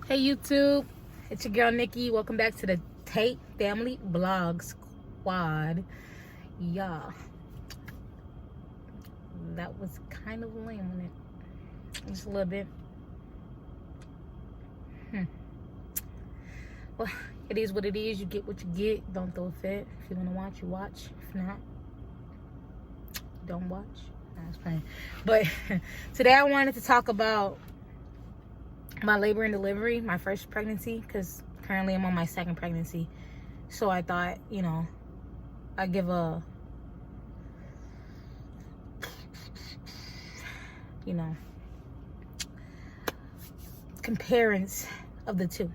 Hey YouTube, it's your girl Nikki. Welcome back to the Tate Family Vlog Squad. Yeah, that was kind of lame, wasn't it? Just a little bit. Well, it is what it is. You get what you get. Don't throw a fit. If you want to watch, you watch. If not, don't watch. I was playing. But today I wanted to talk about my labor and delivery, my first pregnancy, because currently I'm on my second pregnancy. So I thought, I'd give a, comparison of the two,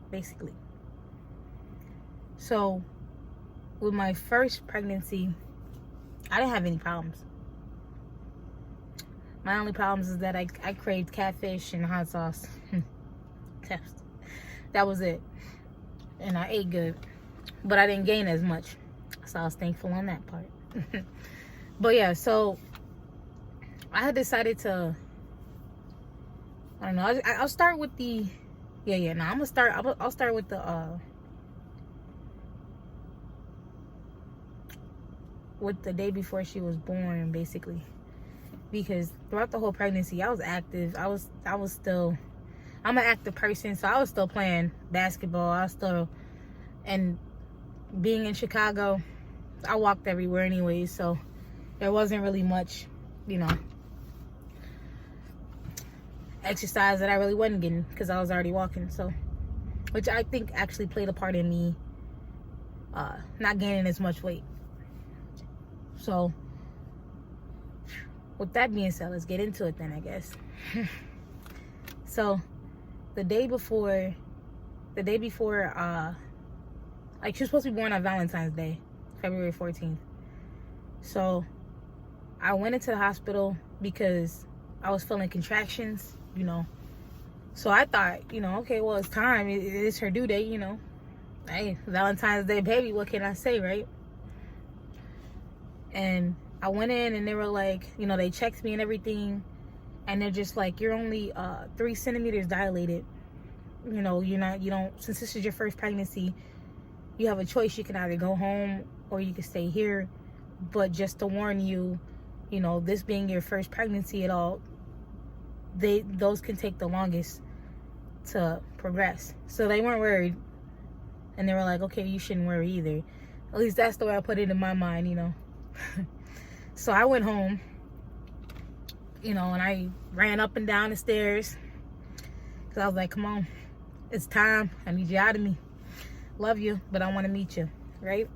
basically. So with my first pregnancy, I didn't have any problems. My only problems is that I craved catfish and hot sauce. That was it. And I ate good, but I didn't gain as much. So I was thankful on that part. But yeah, so I had decided to, I don't know, I'll start with the, I'll start with the day before she was born, basically. Because throughout the whole pregnancy, I was active. I was still, I'm an active person, so I was still playing basketball. And being in Chicago, I walked everywhere anyway, so there wasn't really much, exercise that I really wasn't getting because I was already walking. So, which I think actually played a part in me not gaining as much weight. So, with that being said, let's get into it then, I guess. So, the day before, like, she was supposed to be born on Valentine's Day, February 14th. So, I went into the hospital because I was feeling contractions, So I thought, okay, well, it's time. It is her due date, Hey, Valentine's Day, baby, what can I say, right? And I went in and they were like, they checked me and everything. And they're just like, you're only 3 centimeters dilated. Since this is your first pregnancy, you have a choice. You can either go home or you can stay here. But just to warn you, this being your first pregnancy at all, those can take the longest to progress. So they weren't worried. And they were like, okay, you shouldn't worry either. At least that's the way I put it in my mind, So I went home, and I ran up and down the stairs. Because I was like, come on, it's time. I need you out of me. Love you, but I want to meet you, right?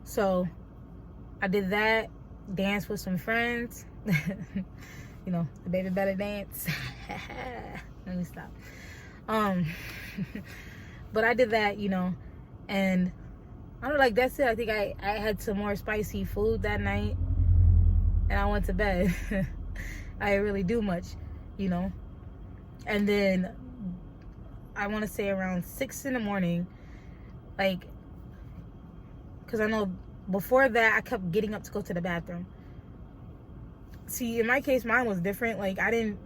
So I did that, danced with some friends. The baby better dance. Let me stop. But I did that, and I don't know, like, that's it. I think I had some more spicy food that night, and I went to bed. I didn't really do much, and then I want to say around 6 in the morning, like, because I know before that I kept getting up to go to the bathroom. See, in my case, mine was different. Like, I didn't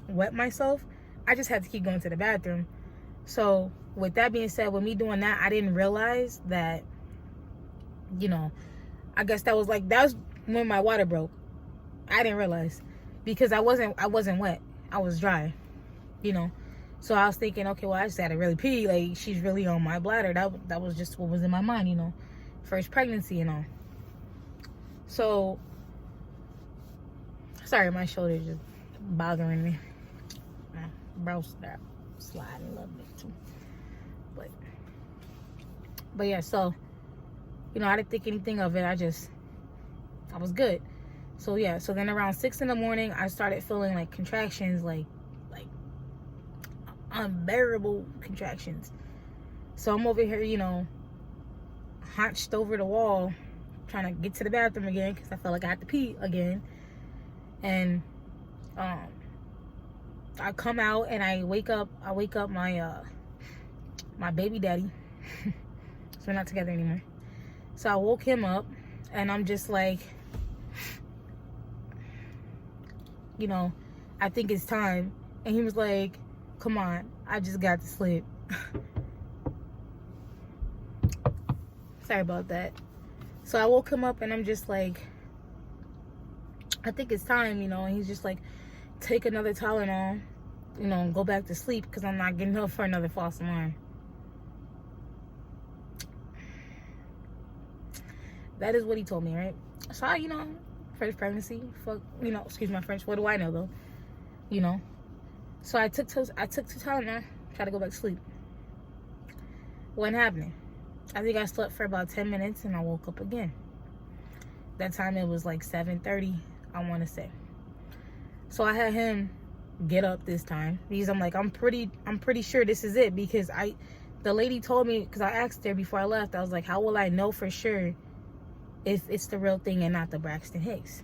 wet myself. I just had to keep going to the bathroom. So with that being said, with me doing that, I didn't realize that, I guess that was when my water broke. I didn't realize because I wasn't wet. I was dry, So I was thinking, okay, well, I just had to really pee. Like, she's really on my bladder. That was just what was in my mind, First pregnancy and all. So, sorry, my shoulder's just bothering me. My bro start sliding a little bit too. But yeah, so, I didn't think anything of it. I was good. So yeah, so then around 6 in the morning, I started feeling like contractions, like unbearable contractions. So I'm over here, hunched over the wall, trying to get to the bathroom again because I felt like I had to pee again. And I come out and I wake up my my baby daddy. So we're not together anymore. So I woke him up and I'm just like, I think it's time. And he was like, come on. I just got to sleep. Sorry about that. So I woke him up and I'm just like, I think it's time, you know. And he's just like, take another Tylenol, you know, and go back to sleep because I'm not getting up for another false alarm. That is what he told me, right? So I, you know, first pregnancy, fuck, you know, excuse my French. What do I know though? You know. So I took two Tylenol, tried to go back to sleep. Wasn't happening. I think I slept for about 10 minutes and I woke up again. That time it was like 7:30, I want to say. So I had him get up this time because I'm like, I'm pretty sure this is it, because the lady told me, because I asked her before I left, I was like, how will I know for sure if it's the real thing and not the Braxton Hicks?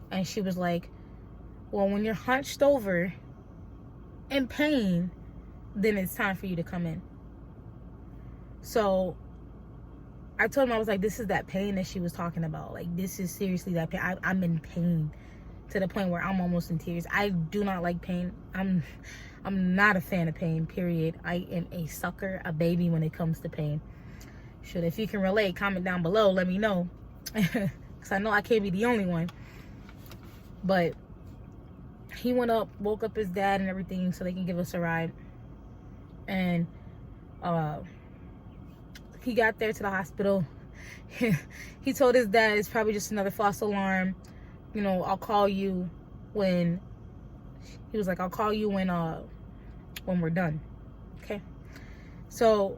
And she was like, well, when you're hunched over in pain, then it's time for you to come in. So I told him, I was like, this is that pain that she was talking about. Like, this is seriously that pain. I'm in pain to the point where I'm almost in tears. I do not like pain. I'm not a fan of pain, period. I am a sucker, a baby when it comes to pain. Should, if you can relate, comment down below, let me know. Because I know I can't be the only one. But he went up, woke up his dad and everything so they can give us a ride. And he got there to the hospital. He told his dad it's probably just another false alarm. You know, I'll call you when, he was like, I'll call you when we're done. Okay. So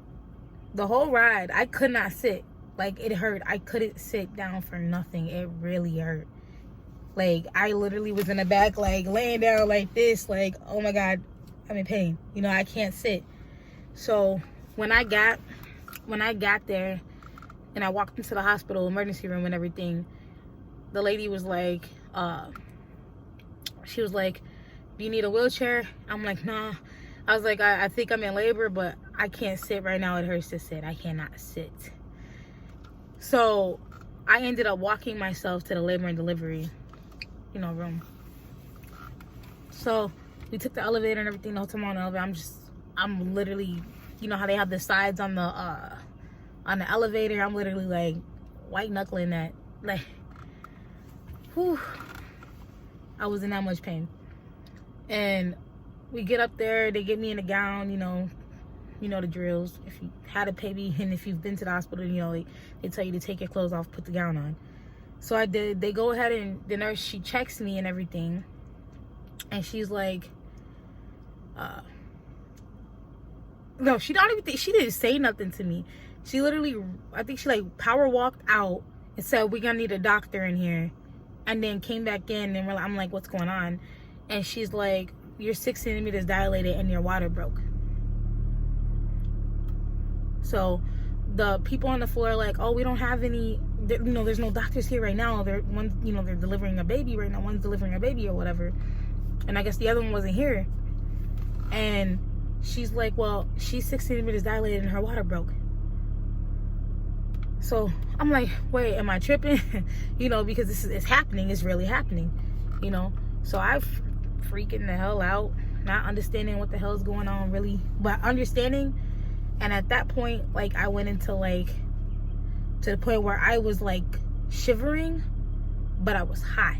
the whole ride, I could not sit. Like, it hurt. I couldn't sit down for nothing. It really hurt. Like, I literally was in the back, like, laying down like this, like, oh my God, I'm in pain. You know, I can't sit. So when I got there and I walked into the hospital emergency room and everything, the lady was like, she was like, do you need a wheelchair? I'm like, nah. I was like, I think I'm in labor, but I can't sit right now. It hurts to sit. I cannot sit. So I ended up walking myself to the labor and delivery, you know, room. So we took the elevator and everything. The whole time on the elevator, I'm literally, you know how they have the sides on the elevator. I'm literally like white knuckling that. Like, whew, I was in that much pain. And we get up there, they get me in a gown, you know the drills. If you had a baby and if you've been to the hospital, you know, they tell you to take your clothes off, put the gown on. So I did. They go ahead and the nurse, she checks me and everything. And she's like, no, she didn't say nothing to me. She literally, I think she like power walked out and said, we're gonna need a doctor in here. And then came back in and I'm like, what's going on? And she's like, you're 6 centimeters dilated and your water broke. So the people on the floor are like, oh, we don't have any, you know, there's no doctors here right now. They're delivering a baby right now. One's delivering a baby or whatever. And I guess the other one wasn't here. And she's like, well, she's 6 centimeters dilated and her water broke. So I'm like, wait, am I tripping? You know, because it's happening. It's really happening, you know. So I freaking the hell out, not understanding what the hell is going on really, but understanding. And at that point, like, I went into like, to the point where I was like shivering, but I was hot.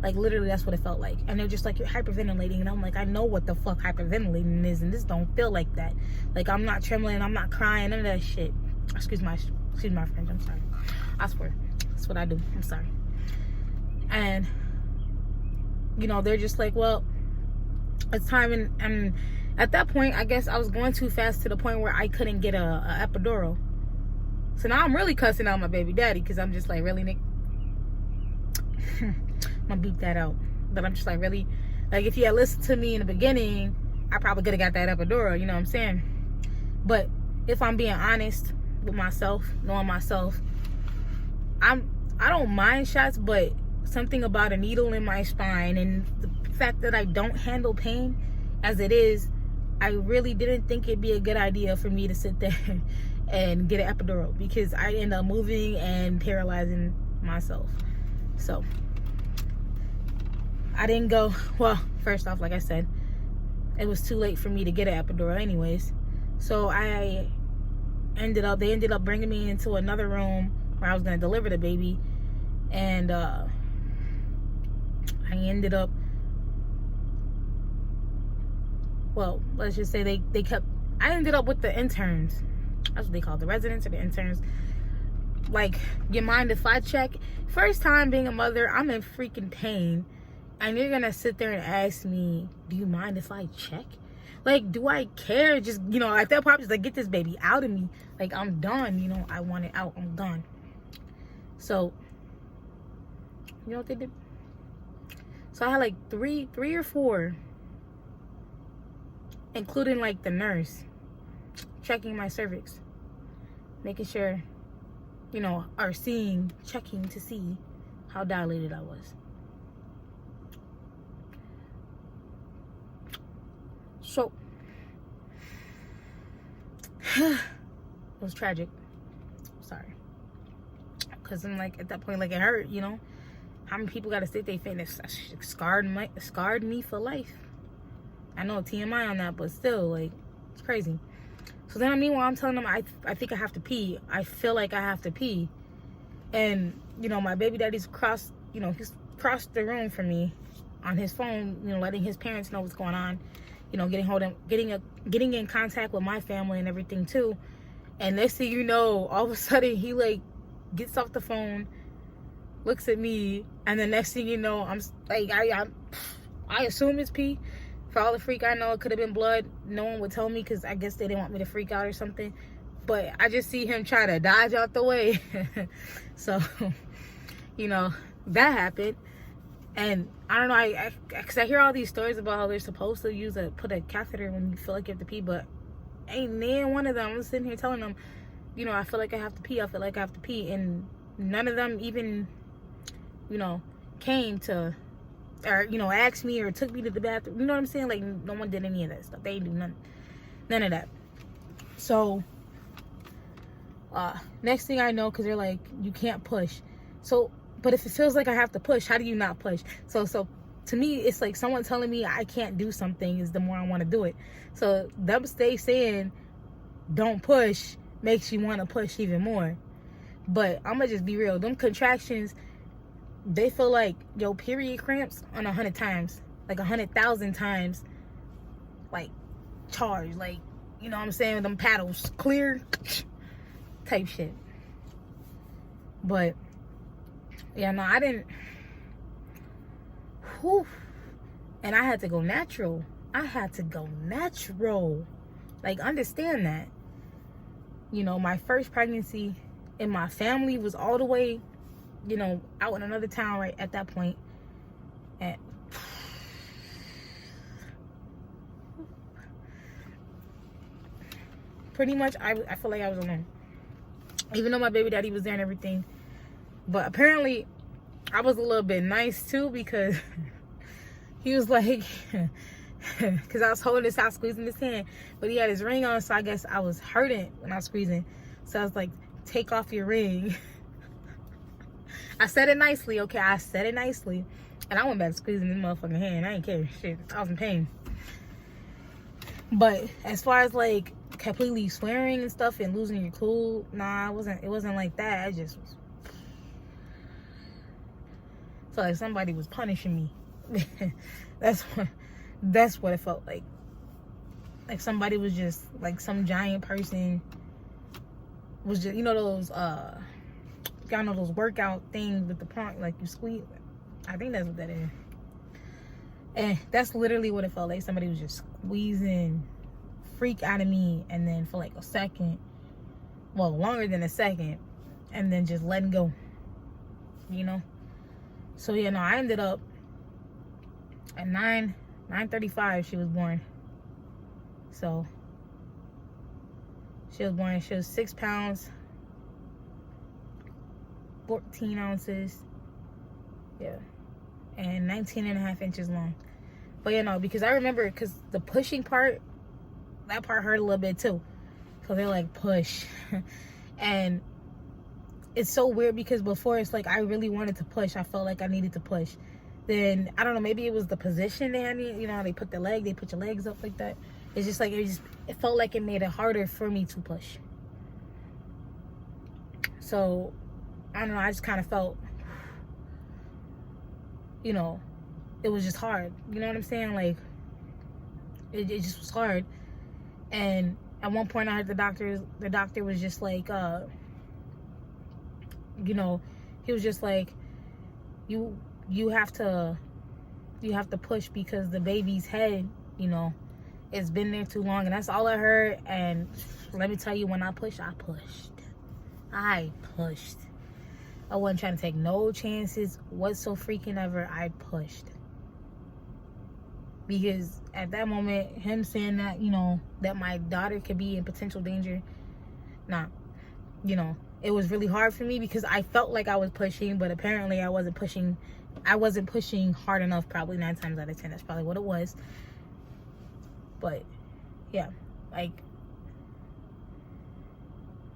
Like, literally, that's what it felt like. And they're just like, you're hyperventilating. And I'm like, I know what the fuck hyperventilating is, and this don't feel like that. Like, I'm not trembling, I'm not crying, none of that shit. Excuse my French, I'm sorry. I swear, that's what I do. I'm sorry. And, you know, they're just like, well, it's time. And at that point, I guess I was going too fast to the point where I couldn't get a epidural. So now I'm really cussing out my baby daddy, because I'm just like, really, Nick? I'm gonna beep that out. But I'm just like, really? Like, if you had listened to me in the beginning, I probably could have got that epidural, you know what I'm saying? But if I'm being honest with myself, knowing myself, I don't mind shots, but something about a needle in my spine and the fact that I don't handle pain as it is, I really didn't think it'd be a good idea for me to sit there and get an epidural, because I end up moving and paralyzing myself. So I didn't go. Well, first off, like I said, it was too late for me to get an epidural anyways. So they ended up bringing me into another room where I was going to deliver the baby. And I ended up, well, let's just say I ended up with the interns. That's what they call it, the residents or the interns. Like, you mind if I check? First time being a mother, I'm in freaking pain. And you're gonna sit there and ask me, do you mind if I check? Like, do I care? Just, at that point, just like, get this baby out of me. Like, I'm done, I want it out. I'm done. So, you know what they did? So I had like three or four, including like the nurse, checking my cervix, making sure, or checking to see how dilated I was. So, it was tragic. Sorry. Because I'm like, at that point, like, it hurt, How many people got to sit there and it scarred me for life? I know TMI on that, but still, like, it's crazy. So then, meanwhile, I'm telling them, I think I have to pee. I feel like I have to pee. And, my baby daddy's he's crossed the room from me on his phone, letting his parents know what's going on. Getting in contact with my family and everything too. And next thing you know, all of a sudden he like gets off the phone, looks at me, and the next thing you know, I'm like, I assume it's pee. For all the freak I know, it could have been blood. No one would tell me because I guess they didn't want me to freak out or something. But I just see him try to dodge out the way. So, that happened. And I don't know, because I hear all these stories about how they're supposed to put a catheter when you feel like you have to pee, but ain't near one of them. I'm sitting here telling them, I feel like I have to pee, and none of them even, came to, or, asked me or took me to the bathroom. You know what I'm saying? Like, no one did any of that stuff. They didn't do none of that. So, next thing I know, because they're like, you can't push. So, but if it feels like I have to push, how do you not push? So to me, it's like someone telling me I can't do something is the more I want to do it. So them stay saying don't push makes you want to push even more. But I'm gonna just be real. Them contractions, they feel like your period cramps on 100 times, like 100,000 times, like charged, like, you know what I'm saying? Them paddles clear type shit. But yeah, no, I didn't. Whew. And I had to go natural. Like, understand that. My first pregnancy in my family was all the way, out in another town right at that point. And pretty much, I feel like I was alone. Even though my baby daddy was there and everything. But apparently, I was a little bit nice too, because he was like, because I was holding his out, squeezing his hand, but he had his ring on, so I guess I was hurting when I was squeezing. So I was like, take off your ring. I said it nicely, okay? I said it nicely. And I went back squeezing his motherfucking hand. I didn't care. Shit, I was in pain. But as far as like completely swearing and stuff and losing your cool, nah, it wasn't like that. I just was. So like somebody was punishing me. That's what it felt like. Like somebody was just like some giant person was just, those those workout things with the pump, like you squeeze. I think that's what that is. And that's literally what it felt like. Somebody was just squeezing freak out of me, and then for like a second, well, longer than a second, and then just letting go. So yeah, no, I ended up at 9:35 she was born. So she was 6 pounds, 14 ounces, yeah, and 19.5 inches long. But because I remember, because the pushing part, that part hurt a little bit too, because they're like, push. And it's so weird, because before, it's like I really wanted to push. I felt like I needed to push. then I don't know, maybe it was the position they had me, you know how they put your legs up like that. It's just like, it felt like it made it harder for me to push. So I don't know, I just kind of felt, you know, it was just hard. You know what I'm saying? Like, it just was hard. And at one point I heard the doctor was just like, you know, he was just like, you have to push because the baby's head, you know, it's been there too long. And that's all I heard. And let me tell you, when I pushed. I wasn't trying to take no chances whatsoever. I pushed. Because at that moment, him saying that, you know, that my daughter could be in potential danger, nah, you know, it was really hard for me because I felt like I was pushing, but apparently I wasn't pushing hard enough, probably 9 times out of 10. That's probably what it was. But yeah, like,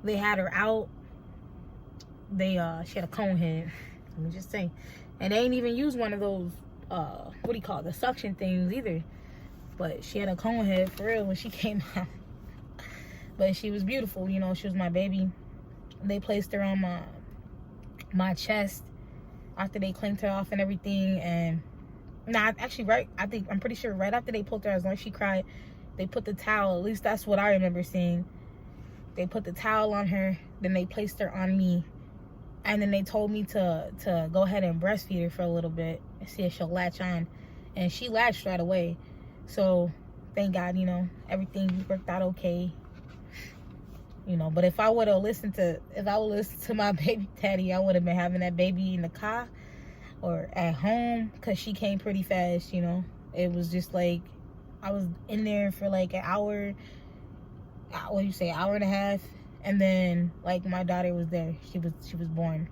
they had her out. She had a cone head, let me just say. And they ain't even used one of those, what do you call it, the suction things either. But she had a cone head for real when she came out. But she was beautiful, you know, she was my baby. They placed her on my chest after they clamped her off and everything. And actually, I'm pretty sure right after they pulled her, as long as she cried, they put the towel, at least that's what I remember seeing. They put the towel on her, then they placed her on me, and then they told me to go ahead and breastfeed her for a little bit and see if she'll latch on. And she latched right away. So thank God, you know, everything worked out okay. You know, but if I would listened to my baby daddy, I would have been having that baby in the car or at home, because she came pretty fast, you know. It was just like, I was in there for like an hour, hour and a half, and then like my daughter was there. She was born.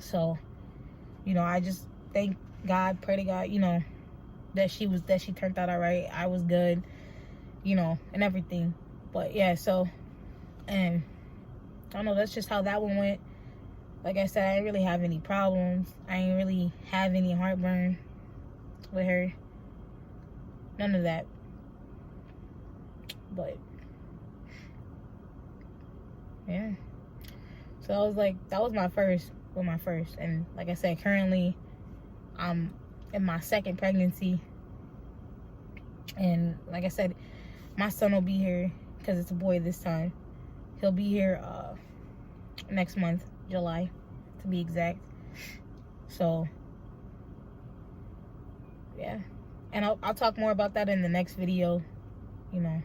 So, you know, I just thank God, pray to God, you know, that she turned out all right. I was good, you know, and everything. But yeah, so, and I don't know, that's just how that one went. Like I said, I didn't really have any problems. I didn't really have any heartburn with her. None of that. But yeah. So that was my first. And like I said, currently I'm in my second pregnancy. And like I said, my son will be here, because it's a boy this time. He'll be here next month, July to be exact. So yeah, and I'll talk more about that in the next video, you know,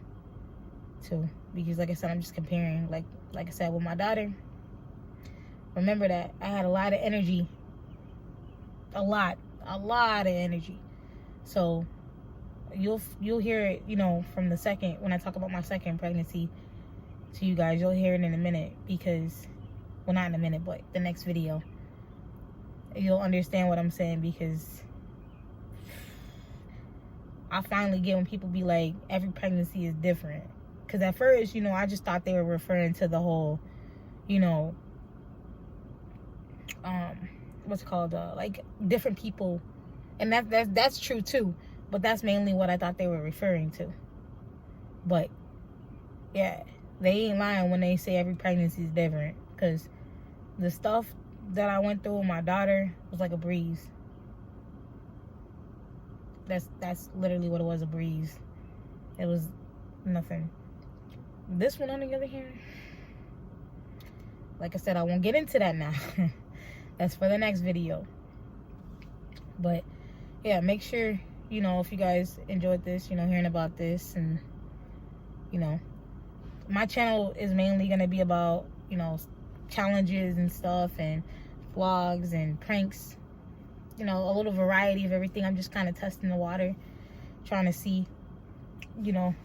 too, because like I said, I'm just comparing, like I said, with my daughter. Remember that I had a lot of energy, a lot of energy. So you'll hear it, you know, from the second, when I talk about my second pregnancy to you guys. You'll hear it in a minute, because, well, not in a minute, but the next video, you'll understand what I'm saying. Because I finally get when people be like, every pregnancy is different. Because at first, you know, I just thought they were referring to the whole, you know, what's it called, like different people, and that's true too, but that's mainly what I thought they were referring to. But yeah, they ain't lying when they say every pregnancy is different, because the stuff that I went through with my daughter was like a breeze. That's literally what it was, a breeze. It was nothing. This one, on the other hand, like I said, I won't get into that now. That's for the next video. But yeah, make sure, you know, if you guys enjoyed this, you know, hearing about this, and, you know, my channel is mainly going to be about, you know, challenges and stuff, and vlogs and pranks, you know, a little variety of everything. I'm just kind of testing the water, trying to see, you know,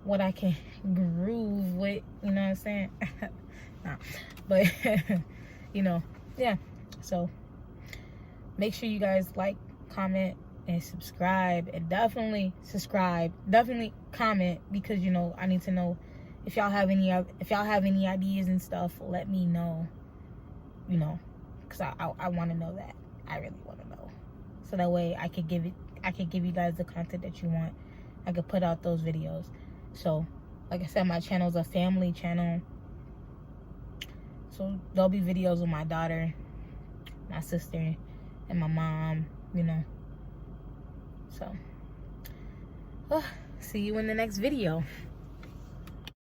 what I can groove with, you know what I'm saying? Nah, but you know, yeah. So make sure you guys like, comment, and subscribe. And definitely subscribe, definitely comment, because, you know, I need to know if y'all have any ideas and stuff. Let me know, you know, because I want to know that. I really want to know. So that way I can give you guys the content that you want. I could put out those videos. So, like I said, my channel is a family channel. So there'll be videos with my daughter, my sister, and my mom, you know. So, see you in the next video.